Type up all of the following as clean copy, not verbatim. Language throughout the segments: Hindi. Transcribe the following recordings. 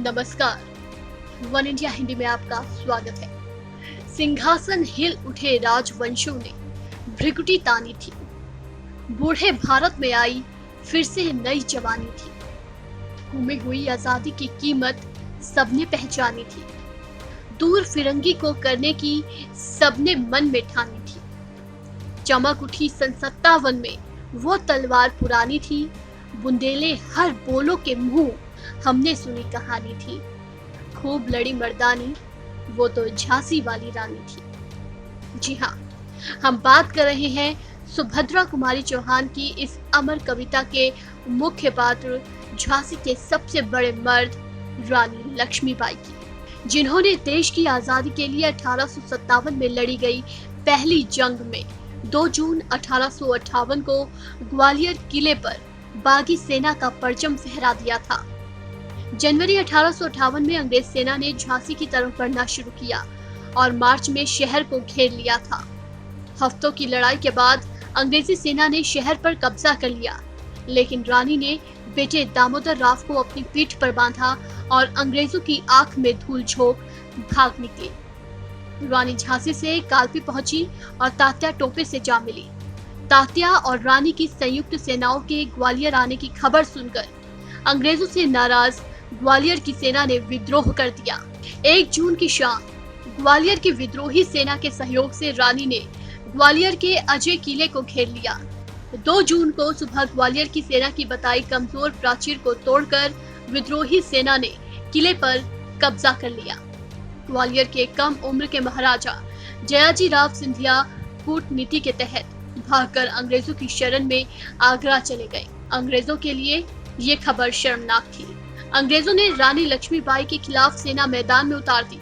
नमस्कार। वन इंडिया हिंदी में आपका स्वागत है। सिंहासन हिल उठे राजवंशों ने भ्रिकुटी तानी थी। बूढ़े भारत में आई फिर से नई जवानी थी। गुमी हुई आजादी की कीमत सबने पहचानी थी। दूर फिरंगी को करने की सबने मन में ठानी थी। चमक उठी सन 57 में वो तलवार पुरानी थी। बुंदेले हर बोलो के मुंह हमने सुनी कहानी थी। खूब लड़ी मर्दानी वो तो झांसी वाली रानी थी। जी हाँ, हम बात कर रहे हैं सुभद्रा कुमारी चौहान की इस अमर कविता के मुख्य पात्र झांसी के सबसे बड़े मर्द रानी लक्ष्मीबाई की, जिन्होंने देश की आजादी के लिए 1857 में लड़ी गई पहली जंग में 2 जून 1858 को ग्वालियर किले पर बागी सेना का परचम फहरा दिया था। जनवरी 1858 में अंग्रेज सेना ने झांसी की तरफ बढ़ना शुरू किया और मार्च में शहर को घेर लिया था। हफ्तों की लड़ाई के बाद अंग्रेजी सेना ने शहर पर कब्जा कर लिया, लेकिन रानी ने बेटे दामोदर राव को अपनी पीठ पर बांधा और अंग्रेजों की आंख में धूल झोंक भाग निकली। रानी झांसी से कालपी पहुंची और तात्या टोपे से जा मिली। तात्या और रानी की संयुक्त सेनाओं के ग्वालियर आने की खबर सुनकर अंग्रेजों से नाराज ग्वालियर की सेना ने विद्रोह कर दिया। 1 जून की शाम ग्वालियर की विद्रोही सेना के सहयोग से रानी ने ग्वालियर के अजय किले को घेर लिया। 2 जून को सुबह ग्वालियर की सेना की बताई कमजोर प्राचीर को तोड़कर विद्रोही सेना ने किले पर कब्जा कर लिया। ग्वालियर के कम उम्र के महाराजा जयाजी राव सिंधिया कूटनीति के तहत भागकर अंग्रेजों की शरण में आगरा चले गए। अंग्रेजों के लिए ये खबर शर्मनाक थी। अंग्रेजों ने रानी लक्ष्मीबाई के खिलाफ सेना मैदान में उतार दी।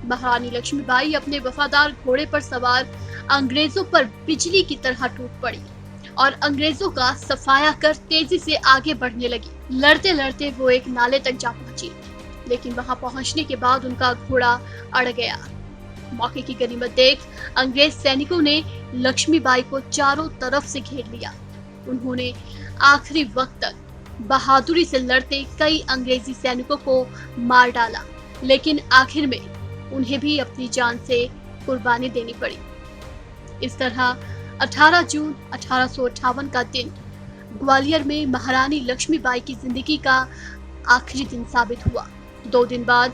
महारानी लक्ष्मीबाई अपने वफादार घोड़े पर सवार अंग्रेजों पर बिजली की तरह टूट पड़ी और अंग्रेजों का सफाया कर तेजी से आगे बढ़ने लगी। लड़ते लड़ते वो एक नाले तक जा पहुंची, लेकिन वहां पहुंचने के बाद उनका घोड़ा अड़ गया। मौके की गनीमत देख अंग्रेज सैनिकों ने लक्ष्मीबाई को चारों तरफ से घेर लिया। उन्होंने आखिरी वक्त तक बहादुरी से लड़ते कई अंग्रेजी सैनिकों को मार डाला, लेकिन आखिर में उन्हें भी अपनी जान से कुर्बानी देनी पड़ी। इस तरह 18 जून 1858 का दिन ग्वालियर में महारानी लक्ष्मीबाई की जिंदगी का आखिरी दिन साबित हुआ। 2 दिन बाद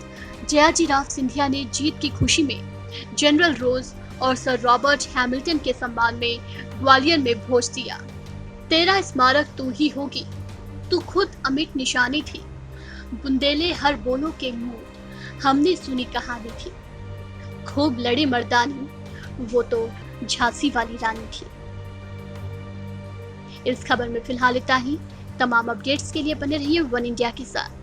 जयाजी राव सिंधिया ने जीत की खुशी में जनरल रोज और सर रॉबर्ट हैमिल्टन के सम्मान में ग्वालियर में भोज दिया। तेरा स्मारक तू ही होगी, तू खुद अमिट निशानी थी। बुंदेले हर बोलों के मुंह हमने सुनी कहानी थी। खूब लड़ी मर्दानी वो तो झांसी वाली रानी थी। इस खबर में फिलहाल इतना ही। तमाम अपडेट्स के लिए बने रहिए वन इंडिया के साथ।